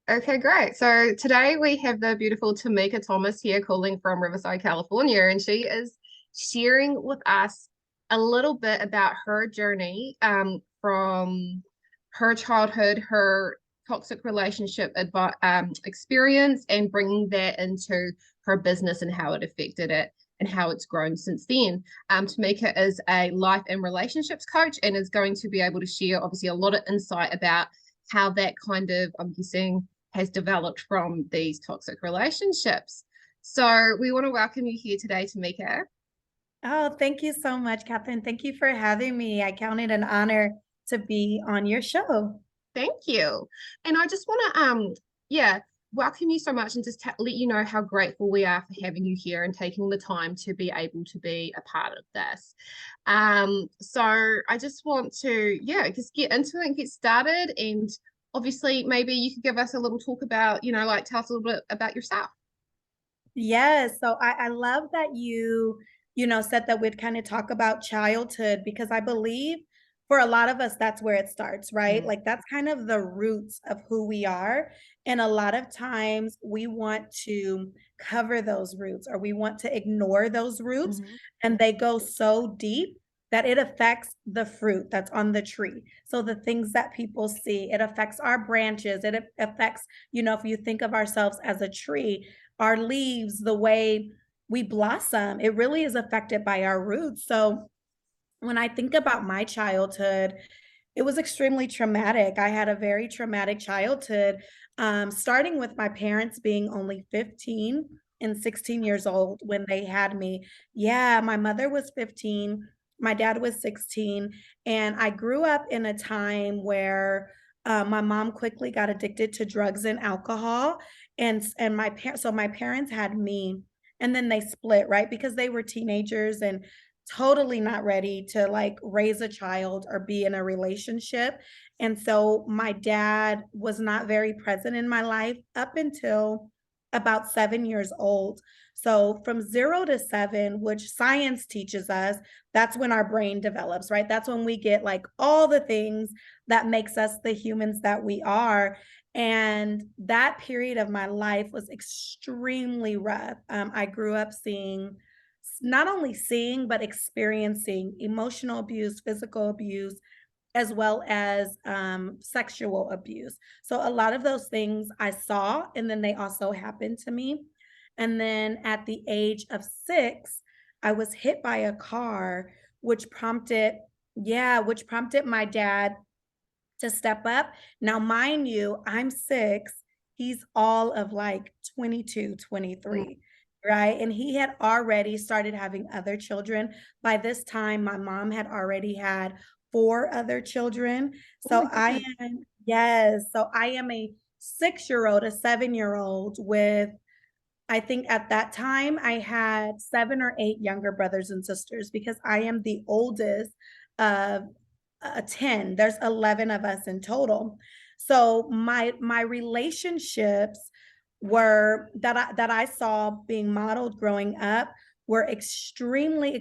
Okay, great. So today we have the beautiful Tamika Thomas here calling from Riverside, California, and she is sharing with us a little bit about her journey from her childhood, her toxic relationship experience, and bringing that into her business and how it affected it and how it's grown since then. Tamika is a life and relationships coach and is going to be able to share obviously a lot of insight about how that kind of, I'm guessing, has developed from these toxic relationships. So we want to welcome you here today, Tamika. Oh, thank you so much, Catherine. Thank you for having me. I count it an honor to be on your show. Thank you. And I just want to yeah, welcome you so much and just let you know how grateful we are for having you here and taking the time to be able to be a part of this. So I just want to, yeah, just get into it and get started. And obviously, maybe you could give us a little talk about, like tell us a little bit about yourself. Yes, so I love that said that we'd kind of talk about childhood because I believe for a lot of us, that's where it starts, right? Mm, Like that's kind of the roots of who we are. And a lot of times we want to cover those roots or we want to ignore those roots, mhm, and they go so deep that it affects the fruit that's on the tree. So the things that people see, it affects our branches, it affects, if you think of ourselves as a tree, our leaves, the way we blossom, it really is affected by our roots. So when I think about my childhood, it was extremely traumatic. I had a very traumatic childhood, starting with my parents being only 15 and 16 years old when they had me. Yeah, my mother was 15, my dad was 16, and I grew up in a time where my mom quickly got addicted to drugs and alcohol, and my parents had me, and then they split, right? Because they were teenagers and totally not ready to like raise a child or be in a relationship. And so my dad was not very present in my life up until about 7 years old. So from 0 to 7, which science teaches us, that's when our brain develops, right? That's when we get like all the things that makes us the humans that we are. And that period of my life was extremely rough. I grew up not only seeing, but experiencing emotional abuse, physical abuse, as well as sexual abuse. So a lot of those things I saw, and then they also happened to me. And then at the age of 6, I was hit by a car, which prompted, yeah, which prompted my dad to step up. Now, mind you, I'm 6, he's all of like 22, mm. 23, right? And he had already started having other children. By this time, my mom had already had 4 other children. Oh my So I goodness. am, yes, so I am a 6-year old, a 7-year old with, I think at that time I had 7 or 8 younger brothers and sisters because I am the oldest of 10. There's 11 of us in total. So my relationships were that I saw being modeled growing up were extremely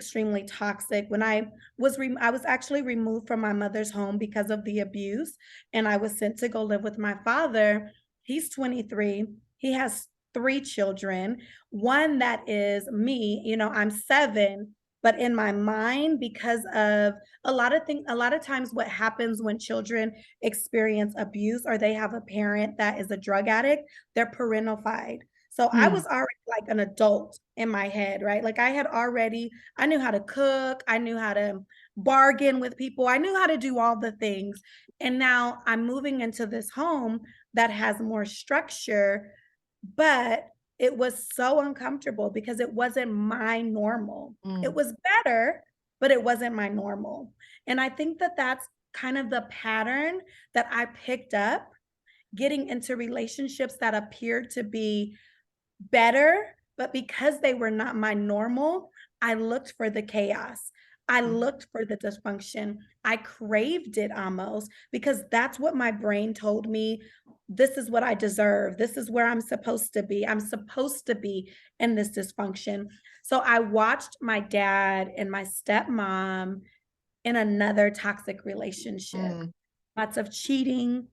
toxic. When I was actually removed from my mother's home because of the abuse, and I was sent to go live with my father. He's 23. He has 3 children. One that is me, I'm 7, but in my mind, because of a lot of times what happens when children experience abuse or they have a parent that is a drug addict, they're parentified. So I Mm, was already like an adult in my head, right? Like I knew how to cook, I knew how to bargain with people, I knew how to do all the things. And now I'm moving into this home that has more structure, but it was so uncomfortable because it wasn't my normal. It mm, was better, but it wasn't my normal. And I think that that's kind of the pattern that I picked up getting into relationships that appeared to be better, but because they were not my normal, I looked for the chaos. I mm, looked for the dysfunction. I craved it almost because that's what my brain told me. This is what I deserve. This is where I'm supposed to be. I'm supposed to be in this dysfunction. So I watched my dad and my stepmom in another toxic relationship. mm. Lots of cheating,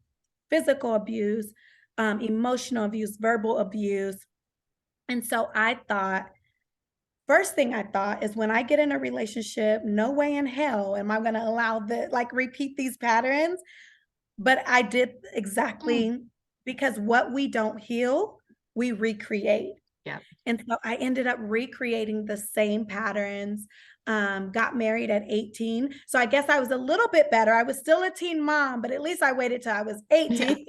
physical abuse. emotional abuse, verbal abuse. And so I thought, first thing I thought is when I get in a relationship, no way in hell am I going to allow the like repeat these patterns. But I did Mm. exactly because what we don't heal, we recreate. Yeah. And so I ended up recreating the same patterns. Got married at 18. So I guess I was a little bit better. I was still a teen mom, but at least I waited till I was Yeah. 18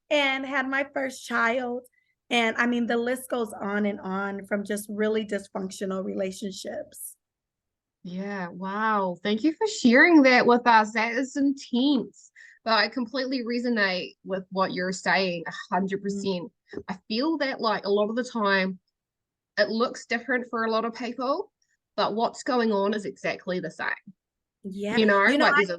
and had my first child. And I mean, the list goes on from just really dysfunctional relationships. Yeah, wow. Thank you for sharing that with us. That is intense. But I completely resonate with what you're saying, 100%. I feel that like a lot of the time it looks different for a lot of people, but what's going on is exactly the same. Yeah. You know, You know, like there's a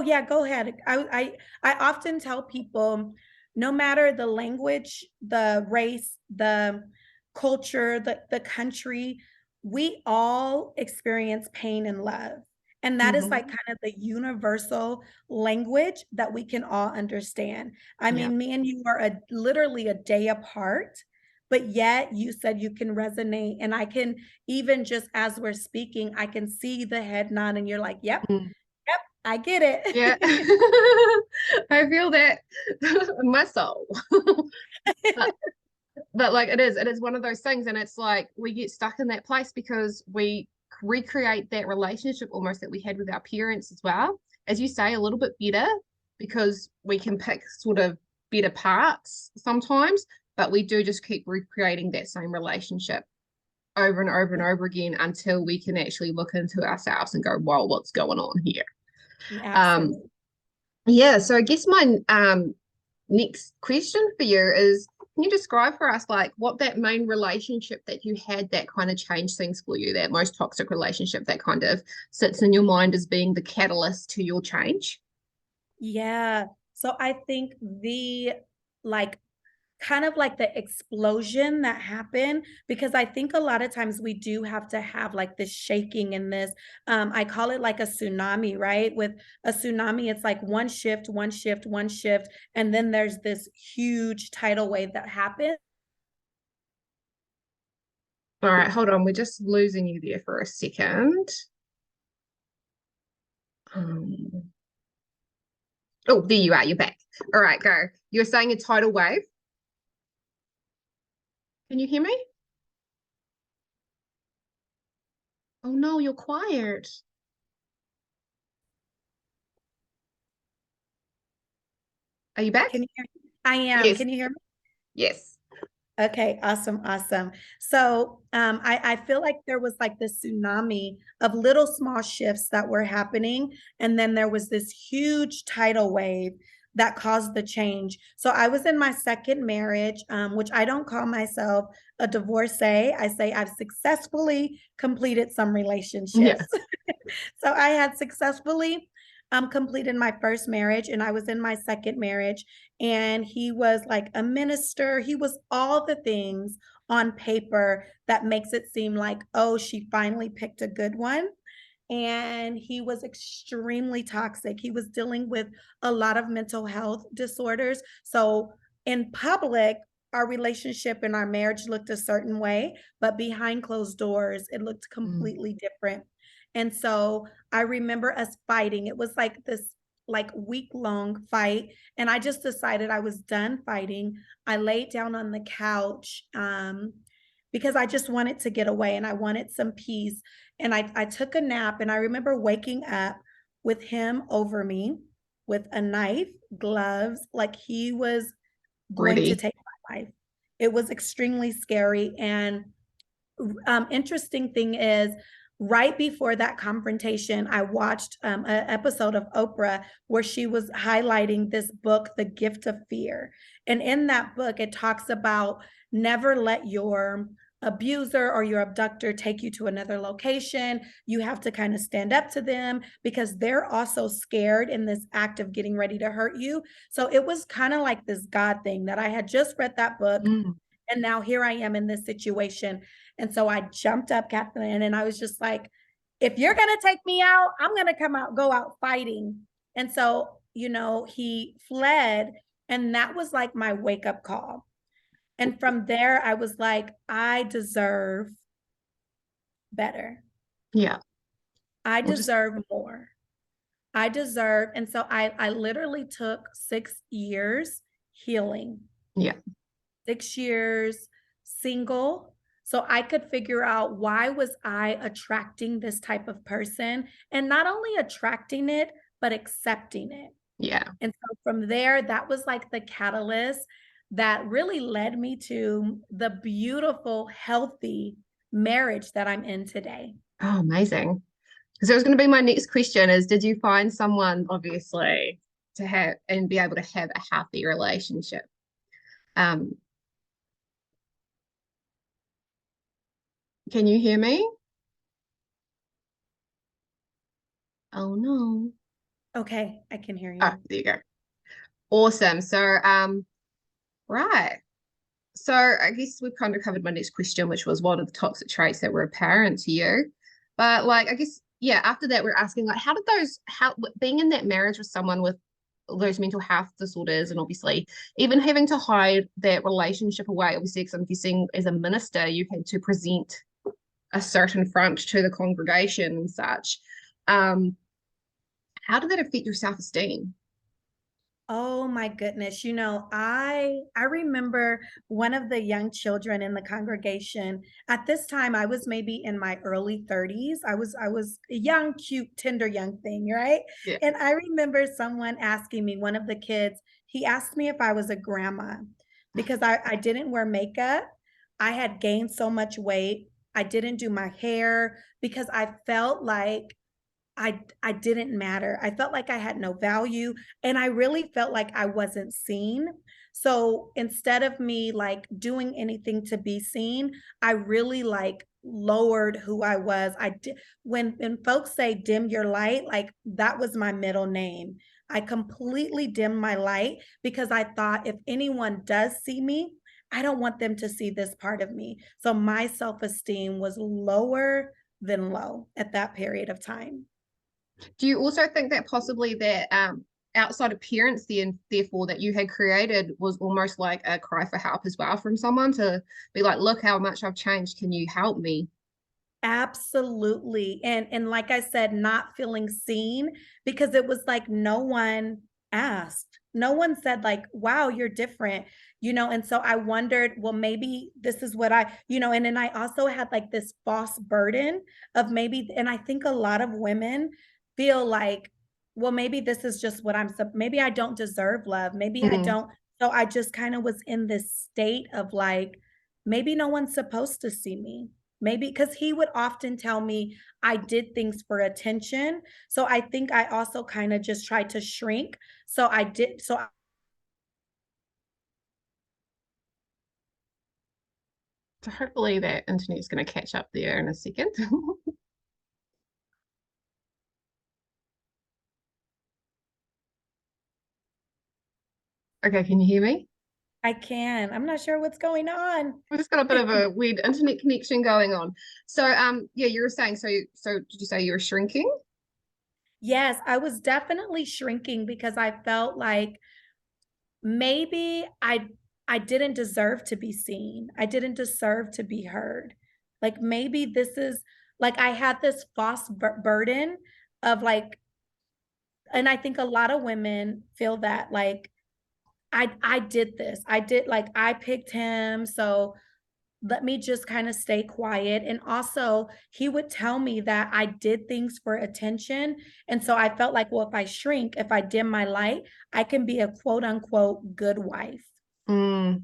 yeah, go ahead. I often tell people, no matter the language, the race, the culture, the country, we all experience pain and love. And that is like Mhm. kind of the universal language that we can all understand. I Yeah. mean, me and you are literally a day apart, but yet you said you can resonate. And I can, even just as we're speaking, I can see the head nod, and you're like, yep, Mm. yep, I get Yeah. it. I feel that in my soul. But like it is one of those things, and it's like we get stuck in that place because we recreate that relationship almost that we had with our parents as well, as you say, a little bit better because we can pick sort of better parts sometimes, but we do just keep recreating that same relationship over and over and over again until we can actually look into ourselves and go, whoa, what's going on here? um Absolutely. yeah, so I guess my next question for you is, can you describe for us like what that main relationship that you had that kind of changed things for you, that most toxic relationship that kind of sits in your mind as being the catalyst to your change? Yeah. So I think like kind of like the explosion that happened, because I think a lot of times we do have to have like this shaking in this. I call it like a tsunami, right? With a tsunami, it's like one shift, one shift, one shift, and then there's this huge tidal wave that happens. All right, hold on, we're just losing you there for a second. um, oh, there you are, you're back. All right, go. You're saying a tidal wave. Can you hear me? Oh no, you're quiet. Are you back? Can you hear me? I am. Yes. Can you hear me? Yes. Okay, awesome, awesome. So I feel like there was like this tsunami of little small shifts that were happening. And then there was this huge tidal wave that caused the change. So I was in my second marriage, which I don't call myself a divorcee. I say I've successfully completed some Yeah. relationships. So I had successfully completed my first marriage, and I was in my second marriage, and he was like a minister. He was all the things on paper that makes it seem like, oh, she finally picked a good one. And he was extremely toxic. He was dealing with a lot of mental health disorders. So in public, our relationship and our marriage looked a certain way, but behind closed doors, it looked Mm. completely different. And so I remember us fighting. It was like this like week long fight, and I just decided I was done fighting. I laid down on the couch because I just wanted to get away and I wanted some peace. And I took a nap, and I remember waking up with him over me with a knife, gloves, like he was going to Ready. take my life. It was extremely scary. And interesting thing is, right before that confrontation, I watched an episode of Oprah where she was highlighting this book, The Gift of Fear. And in that book, it talks about never let your abuser or your abductor take you to another location. You have to kind of stand up to them because they're also scared in this act of getting ready to hurt you. So it was kind of like this God thing that I had just read that book, Mm. and now here I am in this situation. And so I jumped up, Kathleen, and I was just like, if you're going to take me out, I'm going to go out fighting. And so, he fled. And that was like my wake up call. And from there, I was like, I deserve better. Yeah. I Well, just deserve more. I deserve. And so I literally took 6 years healing, yeah. 6 years single. So I could figure out why was I attracting this type of person and not only attracting it, but accepting it. Yeah. And so from there, that was like the catalyst that really led me to the beautiful, healthy marriage that I'm in today. Oh, amazing. Because it was going to be my next question is, did you find someone obviously to have and be able to have a healthy relationship? Um, can you hear me? Oh no. Okay, I can hear Oh, you. there you go. Awesome. So, right. So I guess we've kind of covered my next question, which was what are the toxic traits that were apparent to you? But like, I guess, yeah, after that, we're asking like, how did those, how being in that marriage with someone with those mental health disorders and obviously even having to hide that relationship away, obviously, because I'm guessing as a minister, you had to present a certain front to the congregation and such. Um, how did that affect your self-esteem? Oh my goodness. I remember one of the young children in the congregation. At this time I was maybe in my early 30s. I was a young, cute, tender young thing, right? Yeah. And I remember someone asking me, one of the kids, he asked me if I was a grandma because I didn't wear makeup. I had gained so much weight. I didn't do my hair because I felt like I didn't matter. I felt like I had no value and I really felt like I wasn't seen. So instead of me like doing anything to be seen, I really like lowered who I was. I did when folks say dim your light, like that was my middle name. I completely dimmed my light because I thought if anyone does see me, I don't want them to see this part of me. So my self-esteem was lower than low at that period of time. Do you also think that possibly that outside appearance then therefore that you had created was almost like a cry for help as well from someone to be like, look how much I've changed. Can you help me? Absolutely. And like I said, not feeling seen because it was like no one asked. No one said like, "Wow, you're different." And so I wondered, well, maybe this is what and then I also had like this false burden of maybe and I think a lot of women feel like, well, maybe this is just what maybe I don't deserve love. Maybe I Mm, don't. So I just kind of was in this state of like maybe no one's supposed to see me. Maybe because he would often tell me I did things for attention. So I think I also kind of just tried to shrink. So I did. So so hopefully that internet's going to catch up there in a second. Okay, can you hear me? I can. I'm not sure what's going on. We've just got a bit of a weird internet connection going on. So yeah, you were saying so did you say you were shrinking? Yes, I was definitely shrinking because I felt like maybe I didn't deserve to be seen. I didn't deserve to be heard. Like maybe this is like I had this false burden of like and I think a lot of women feel that like I did this. I did like I picked him, so let me just kind of stay quiet. And also, he would tell me that I did things for attention. And so I felt like, well, if I shrink, if I dim my light, I can be a quote unquote good wife. Mm.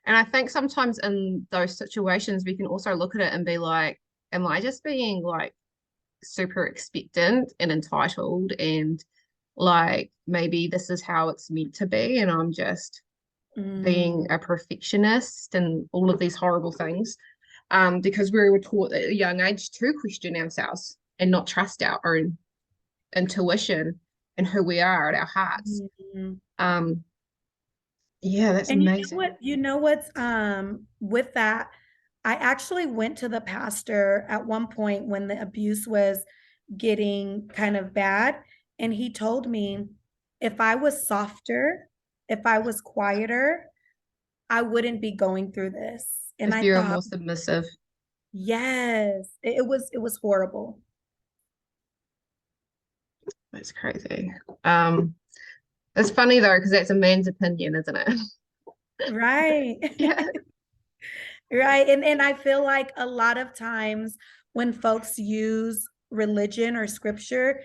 And I think sometimes in those situations, we can also look at it and be like, am I just being like super expectant and entitled and like maybe this is how it's meant to be and I'm just being Mm, a perfectionist and all of these horrible things because we were taught at a young age to question ourselves and not trust our own intuition and who we are at our hearts. mm. um yeah, that's And you know amazing. what? You know what's with that? I actually went to the pastor at one point when the abuse was getting kind of bad, and he told me if I was softer, if I was quieter, I wouldn't be going through this. And If I you're thought, more submissive. yes, it was horrible. That's crazy. Um, it's funny though, because that's a man's opinion, isn't it? Right. Yeah. Right. And I feel like a lot of times when folks use religion or scripture,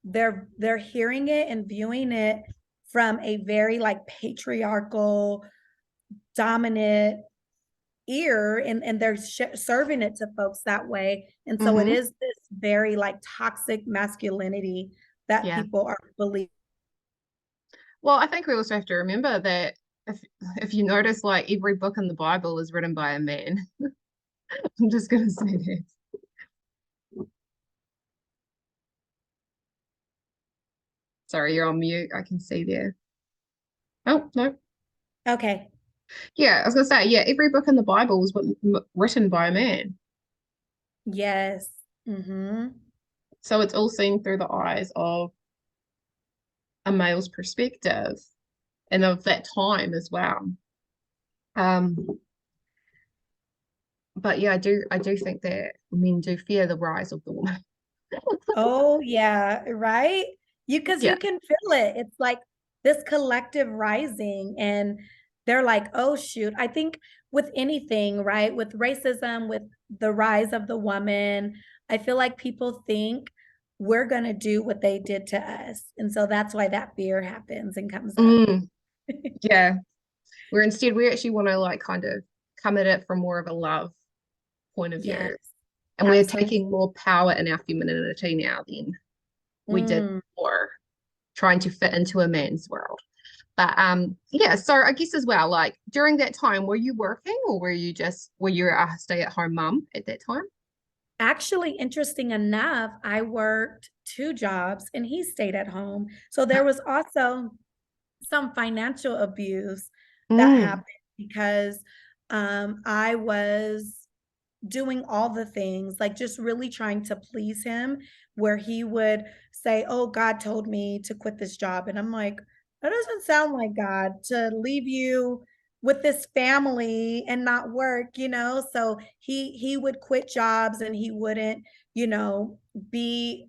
they're hearing it and viewing it from a very like patriarchal, dominant ear, and they're serving it to folks that way. And so it Hmm. is this very like toxic masculinity that Yeah. people are believing. Well, I think we also have to remember that if you notice, like every book in the Bible is written by a man. I'm just gonna say that. Sorry, you're on mute. I can see there. Oh, no. Okay. Yeah, I was gonna say, yeah, every book in the Bible was written by a man. Yes. Mm-hmm. So it's all seen through the eyes of a male's perspective and of that time as well. Um, but yeah, I do think that men do fear the rise of the woman. Oh yeah, right? Because Yeah. you can feel it. It's like this collective rising, and they're like, "Oh shoot." I think with anything, right? With racism, with the rise of the woman, I feel like people think we're going to do what they did to us. And so that's why that fear happens and comes up. Mm, yeah. Where instead we actually want to like kind of come at it from more of a love point of Yes, view. And we're absolutely. taking more power in our femininity now than we did Mm. before, trying to fit into a man's world. But yeah, so I guess as well, like during that time, were you working or were you a stay-at-home mum at that time? Actually, interesting enough, I worked two jobs and he stayed at home. So there was also some financial abuse that Mm, happened because I was doing all the things, like just really trying to please him, where he would say, "Oh, God told me to quit this job." And I'm like, that doesn't sound like God to leave you with this family and not work. So he would quit jobs and he wouldn't, be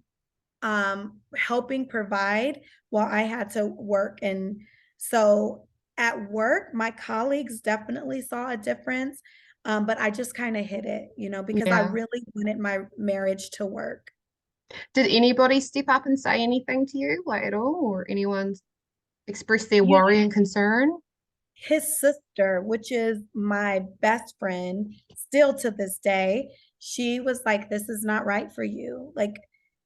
helping provide while I had to work. And so at work, my colleagues definitely saw a difference. But I just kind of hid it, because I yeah. really wanted my marriage to work. Did anybody step up and say anything to you, like at all, or anyone express their You worry and concern? His sister, which is my best friend still to this day, she was like, "This is not right for you." Like,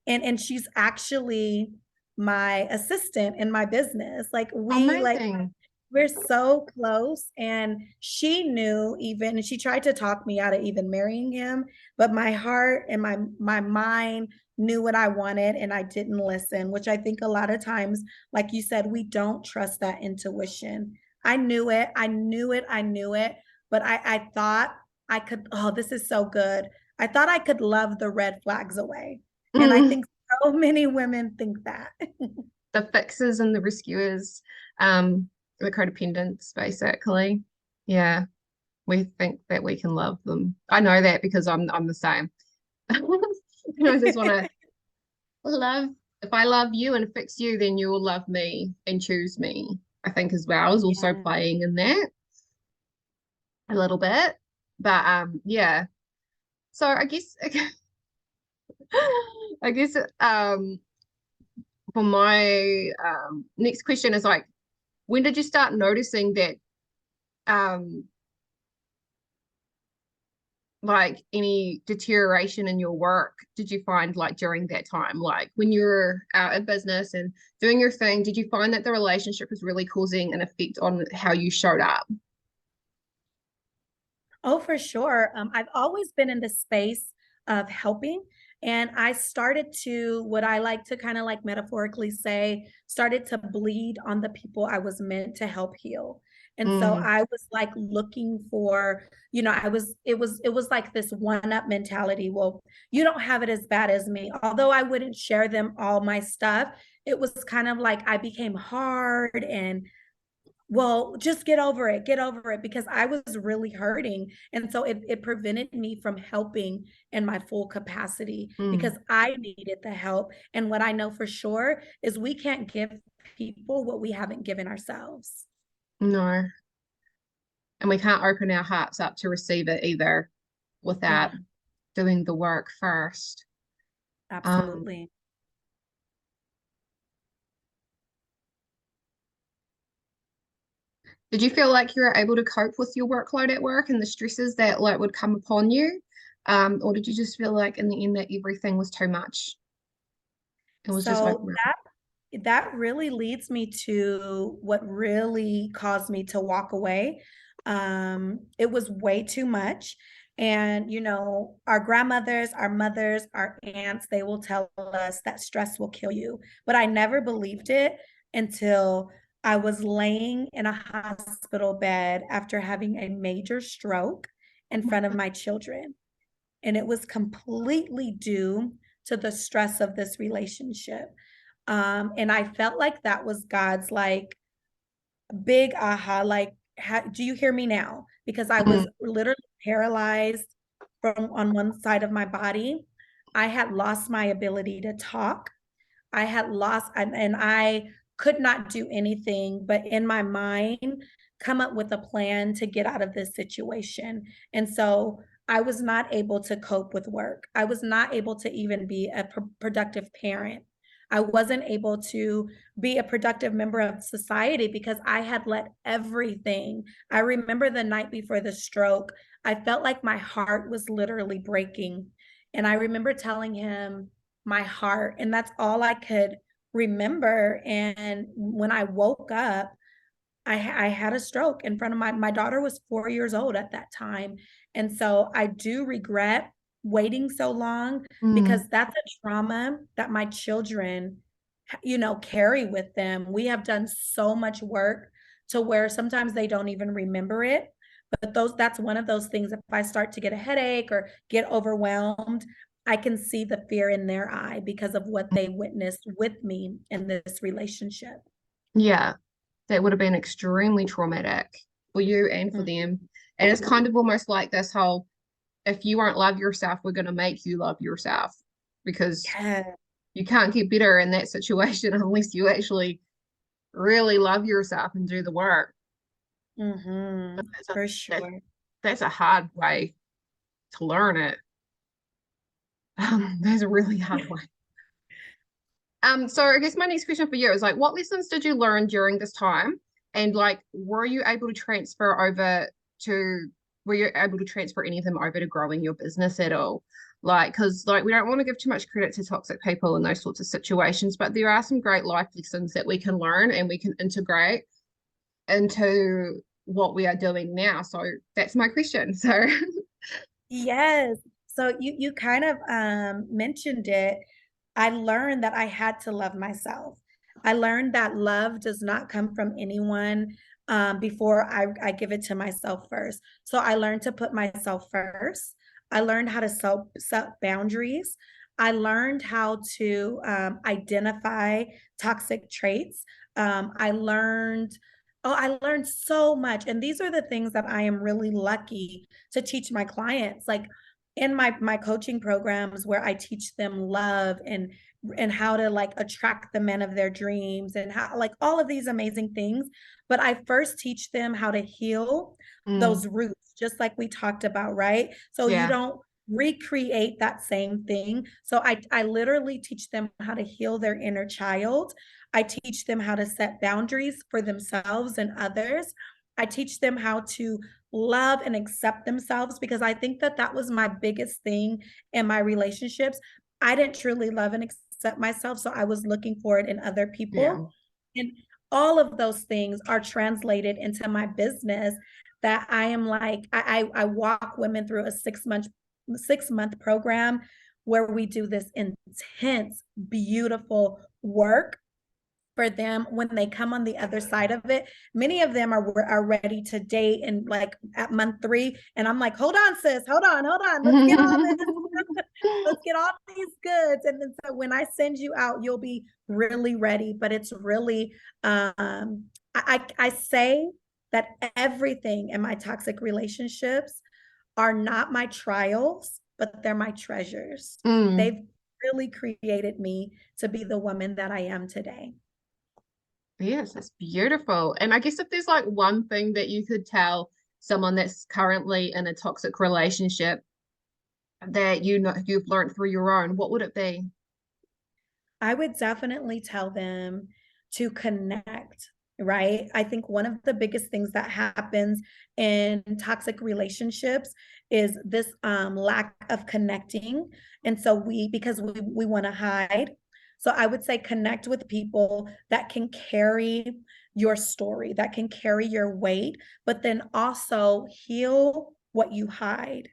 and she's actually my assistant in my business. Like Amazing. we're so close, and she knew even, and she tried to talk me out of even marrying him, but my heart and my mind knew what I wanted, and I didn't listen, which I think a lot of times, like you said, we don't trust that intuition. I knew it, I knew it, I knew it, but I thought I could, oh, this is so good. I thought I could love the red flags away. And I Mm, think so many women think that. the fixers and the rescuers, the codependents, basically. Yeah, we think that we can love them. I know that because I'm the same. I just want to love. If I love you and fix you, then you will love me and choose me. I think as well is also Yeah. playing in that a little bit. But yeah. So I guess I guess for my next question is like, when did you start noticing that um like any deterioration in your work did you find like during that time, like when you were out of business and doing your thing, did you find that the relationship was really causing an effect on how you showed up? Oh, for sure. I've always been in the space of helping. And I started to, what I like to kind of like metaphorically say, started to bleed on the people I was meant to help heal. And so Mm, I was like looking for, it was like this one up mentality. Well, you don't have it as bad as me. Although I wouldn't share them all my stuff, it was kind of like I became hard and well, just get over it, because I was really hurting. And so it prevented me from helping in my full capacity because Mm, I needed the help. And what I know for sure is we can't give people what we haven't given ourselves. no. And we can't open our hearts up to receive it either without Yeah, doing the work first. Um, absolutely. did you feel like you were able to cope with your workload at work and the stresses that like would come upon you? Or did you just feel like in the end that everything was too much? It was just So overwhelming. that really leads me to what really caused me to walk away. It was way too much. And, our grandmothers, our mothers, our aunts, they will tell us that stress will kill you. But I never believed it until I was laying in a hospital bed after having a major stroke in front of my children. And it was completely due to the stress of this relationship. And I felt like that was God's like big aha, like, do you hear me now? Because I Mm, was literally paralyzed from on one side of my body. I had lost my ability to talk. I had lost, and I could not do anything but in my mind come up with a plan to get out of this situation. And so I was not able to cope with work. I was not able to even be a productive parent. I wasn't able to be a productive member of society because I had let everything. I remember the night before the stroke, I felt like my heart was literally breaking. And I remember telling him, my heart, and that's all I could remember. And when I woke up, I had a stroke in front of my daughter was 4 years old at that time. And so I do regret waiting so long because mm, that's a trauma that my children, carry with them. We have done so much work to where sometimes they don't even remember it. But that's one of those things. If I start to get a headache or get overwhelmed, I can see the fear in their eye because of what they witnessed with me in this relationship. yeah, that would have been extremely traumatic for you and for Mm. them. And it's kind of almost like this whole, if you won't love yourself, we're going to make you love yourself because Yeah. you can't get better in that situation unless you actually really love yourself and do the work. That's a For that, sure. that's a hard way to learn it. That's a really hard way. So I guess my next question for you is like, what lessons did you learn during this time? And like, to, were you able to transfer any of them over to growing your business at all? Like, because like we don't want to give too much credit to toxic people in those sorts of situations, but there are some great life lessons that we can learn and we can integrate into what we are doing now. So that's my question. So Yes. So you kind of mentioned it. I learned that I had to love myself. I learned that love does not come from anyone before I give it to myself first. So I learned to put myself first. I learned how to set boundaries. I learned how to identify toxic traits. I learned, oh, I learned so much. And these are the things that I am really lucky to teach my clients. Like in my coaching programs where I teach them love and how to like attract the men of their dreams and how like all of these amazing things. But I first teach them how to heal mm, those roots, just like we talked about, right? So you yeah, don't recreate that same thing. So I literally teach them how to heal their inner child. I teach them how to set boundaries for themselves and others. I teach them how to love and accept themselves because I think that that was my biggest thing in my relationships. I didn't truly love and accept myself, so I was looking for it in other yeah. people. And all of those things are translated into my business that I am like I walk women through a 6-month program where we do this intense beautiful work for them when they come on the other side of it. Many of them are ready to date and like at month 3. And I'm like, hold on, sis, hold on. Let's get all this. Let's get all these goods. And then so when I send you out, you'll be really ready. But it's really I say that everything in my toxic relationships are not my trials, but they're my treasures. Mm. They've really created me to be the woman that I am today. Yes, that's beautiful. And I guess if there's like one thing that you could tell someone that's currently in a toxic relationship that you know you've learned through your own, what would it be? I would definitely tell them to connect, right? I think one of the biggest things that happens in toxic relationships is this lack of connecting. And so because we want to hide. So I would say connect with people that can carry your story, that can carry your weight, but then also heal what you hide.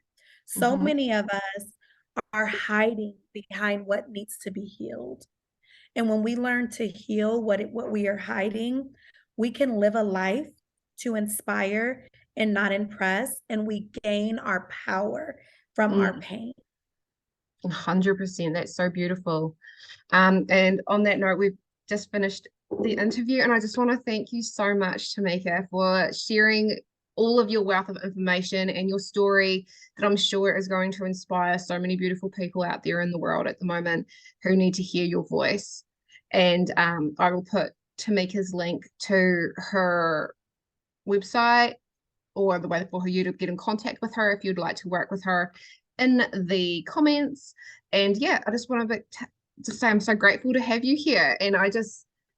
So Hmm. many of us are hiding behind what needs to be healed. And when we learn to heal what we are hiding, we can live a life to inspire and not impress, and we gain our power from our Mm, pain. 100%. That's so beautiful. And on that note, we've just finished the interview, and I just want to thank you so much, Tamika, for sharing all of your wealth of information and your story that I'm sure is going to inspire so many beautiful people out there in the world at the moment who need to hear your voice. And I will put Tamika's link to her website or the way for you to get in contact with her if you'd like to work with her in the comments. And yeah, I just want to say I'm so grateful to have you here. And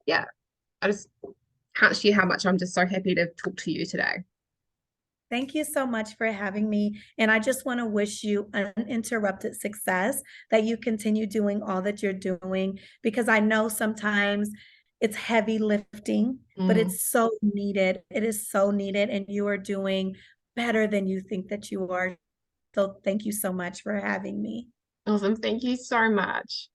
yeah, I just can't share how much I'm just so happy to talk to you today. Thank you so much for having me. And I just want to wish you uninterrupted success, that you continue doing all that you're doing, because I know sometimes it's heavy lifting, but Mm. it's so needed. It is so needed. And you are doing better than you think that you are. So thank you so much for having me. Awesome. Thank you so much.